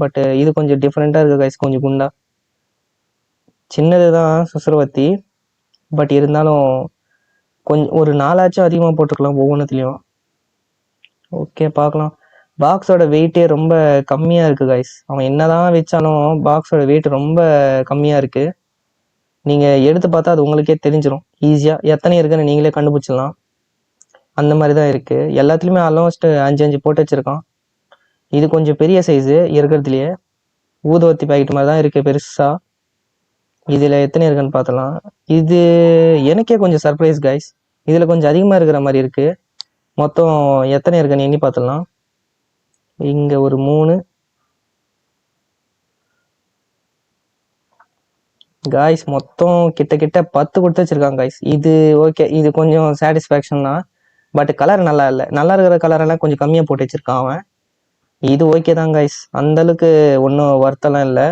But இது கொஞ்சம் டிஃப்ரெண்ட்டாக இருக்குது கைஸ், கொஞ்சம் குண்டா. சின்னது தான் சுசரவத்தி, பட் இருந்தாலும் கொஞ்சம் ஒரு 4 ஆச்சும் அதிகமாக போட்டுருக்கலாம் ஒவ்வொன்றுத்துலேயும். ஓகே, பார்க்கலாம். பாக்ஸோட வெயிட்டே ரொம்ப கம்மியாக இருக்குது கைஸ். அவன் என்னதான் வச்சாலும் பாக்ஸோட வெயிட் ரொம்ப கம்மியாக இருக்குது. நீங்கள் எடுத்து பார்த்தா அது உங்களுக்கே தெரிஞ்சிடும் ஈஸியாக. எத்தனை இருக்குன்னு நீங்களே கண்டுபிடிச்சிடலாம். அந்த மாதிரி தான் இருக்குது. எல்லாத்துலேயுமே ஆல்மோஸ்ட் 5 போட்டு வச்சுருக்கான். இது கொஞ்சம் பெரிய சைஸு இருக்கிறதுலையே. ஊதுவத்தி பாக்கெட் மாதிரி தான் இருக்குது பெருசாக. இதில் எத்தனை இருக்குன்னு பார்த்தலாம். இது எனக்கே கொஞ்சம் சர்ப்ரைஸ் கைஸ். இதில் கொஞ்சம் அதிகமாக இருக்கிற மாதிரி இருக்குது. மொத்தம் எத்தனை இருக்குன்னு எண்ணி பார்த்துடலாம். இங்கே ஒரு 3 காய்ஸ், மொத்தம் கிட்ட 10 கொடுத்து வச்சிருக்காங்க காய்ஸ். இது ஓகே, இது கொஞ்சம் சாட்டிஸ்ஃபேக்ஷன் தான். பட் கலர் நல்லா இல்லை. நல்லா இருக்கிற கலரெல்லாம் கொஞ்சம் கம்மியாக போட்டு வச்சிருக்கான் அவன். இது ஓகே தான் காய்ஸ், அந்தளவுக்கு ஒன்றும் வருத்தெல்லாம் இல்லை.